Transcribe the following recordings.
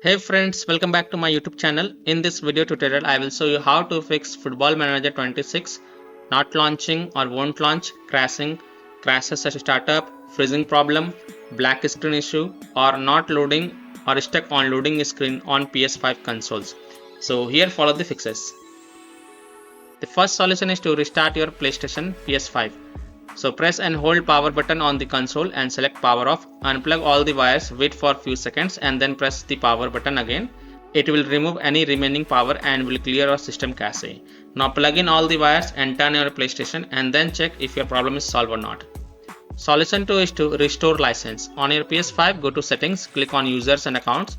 Hey friends, welcome back to my YouTube channel. In this video tutorial, I will show you how to fix Football Manager 26 not launching or won't launch, crashes at startup, freezing problem, black screen issue, or not loading or stuck on loading screen on PS5 consoles. So here follow the fixes. The first solution is to restart your PlayStation PS5. So press and hold power button on the console and select power off. Unplug all the wires, wait for few seconds and then press the power button again. It will remove any remaining power and will clear your system cache. Now plug in all the wires and turn your PlayStation and then check if your problem is solved or not. Solution 2 is to restore license. On your PS5, go to settings, click on users and accounts.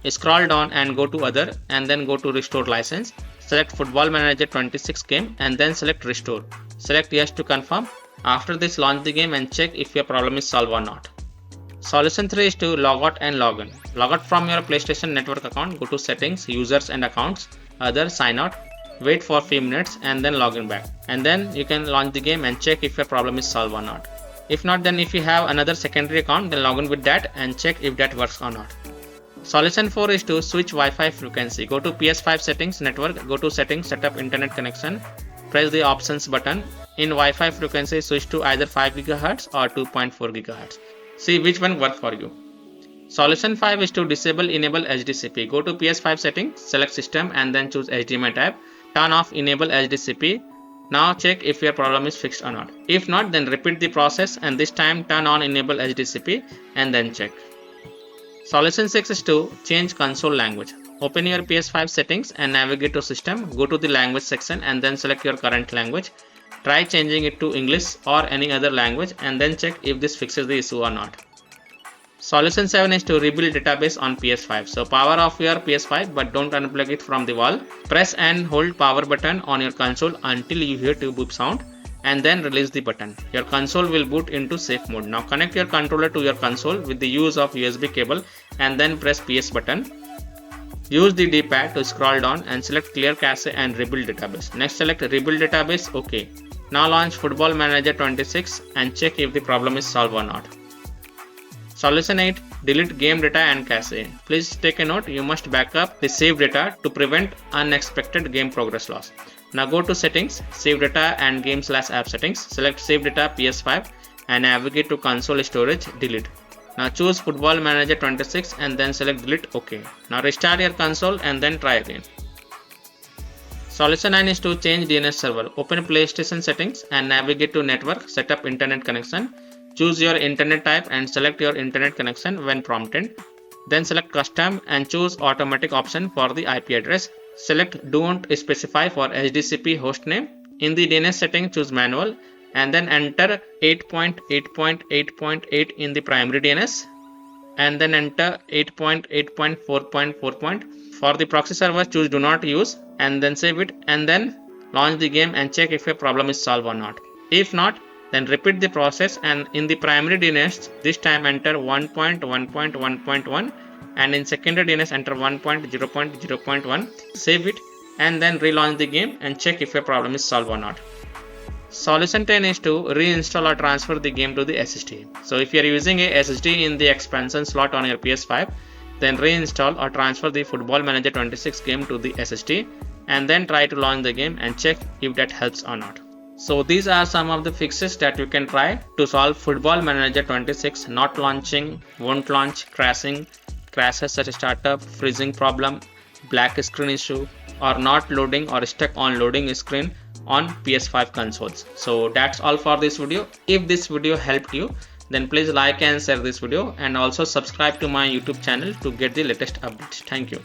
Scroll down and go to other and then go to restore license. Select Football Manager 26 game and then select restore. Select yes to confirm. After this, launch the game and check if your problem is solved or not. Solution 3 is to log out and log in. Log out from your PlayStation Network account, go to settings, users and accounts, other, sign out, wait for a few minutes and then log in back. And then you can launch the game and check if your problem is solved or not. If not, then if you have another secondary account, then log in with that and check if that works or not. Solution 4 is to switch Wi-Fi frequency. Go to PS5 settings, network, go to settings, set up internet connection, press the options button. In Wi-Fi frequency, switch to either 5 GHz or 2.4 GHz. See which one works for you. Solution 5 is to enable HDCP. Go to PS5 settings, select system and then choose HDMI tab. Turn off enable HDCP. Now check if your problem is fixed or not. If not, then repeat the process and this time turn on enable HDCP and then check. Solution 6 is to change console language. Open your PS5 settings and navigate to system. Go to the language section and then select your current language. Try changing it to English or any other language and then check if this fixes the issue or not. Solution 7 is to rebuild database on PS5. So power off your PS5 but don't unplug it from the wall. Press and hold power button on your console until you hear 2 boop sound and then release the button. Your console will boot into safe mode. Now connect your controller to your console with the use of USB cable and then press PS button. Use the D-pad to scroll down and select clear cache and rebuild database. Next select rebuild database, OK. Now launch Football Manager 26 and check if the problem is solved or not. Solution 8. Delete game data and cache. Please take a note, you must back up the saved data to prevent unexpected game progress loss. Now go to settings, save data and game/app settings. Select save data PS5 and navigate to console storage, delete. Now choose Football Manager 26 and then select delete, OK. Now restart your console and then try again. Solution 9 is to change DNS server. Open PlayStation settings and navigate to network, set up internet connection. Choose your internet type and select your internet connection when prompted. Then select custom and choose automatic option for the IP address. Select don't specify for HDCP hostname. In the DNS setting, choose manual and then enter 8.8.8.8 in the primary DNS and then enter 8.8.4.4. For the proxy server, choose do not use and then save it and then launch the game and check if a problem is solved or not. If not, then repeat the process and in the primary DNS this time enter 1.1.1.1 and in secondary DNS enter 1.0.0.1. Save it and then relaunch the game and check if a problem is solved or not. Solution 10 is to reinstall or transfer the game to the SSD. So if you are using a SSD in the expansion slot on your PS5, then reinstall or transfer the Football Manager 26 game to the SSD and then try to launch the game and check if that helps or not. So these are some of the fixes that you can try to solve Football Manager 26 not launching, won't launch, crashes at startup, freezing problem, black screen issue, or not loading or stuck on loading screen on PS5 consoles. So that's all for this video. If this video helped you, then please like and share this video and also subscribe to my YouTube channel to get the latest updates. Thank you.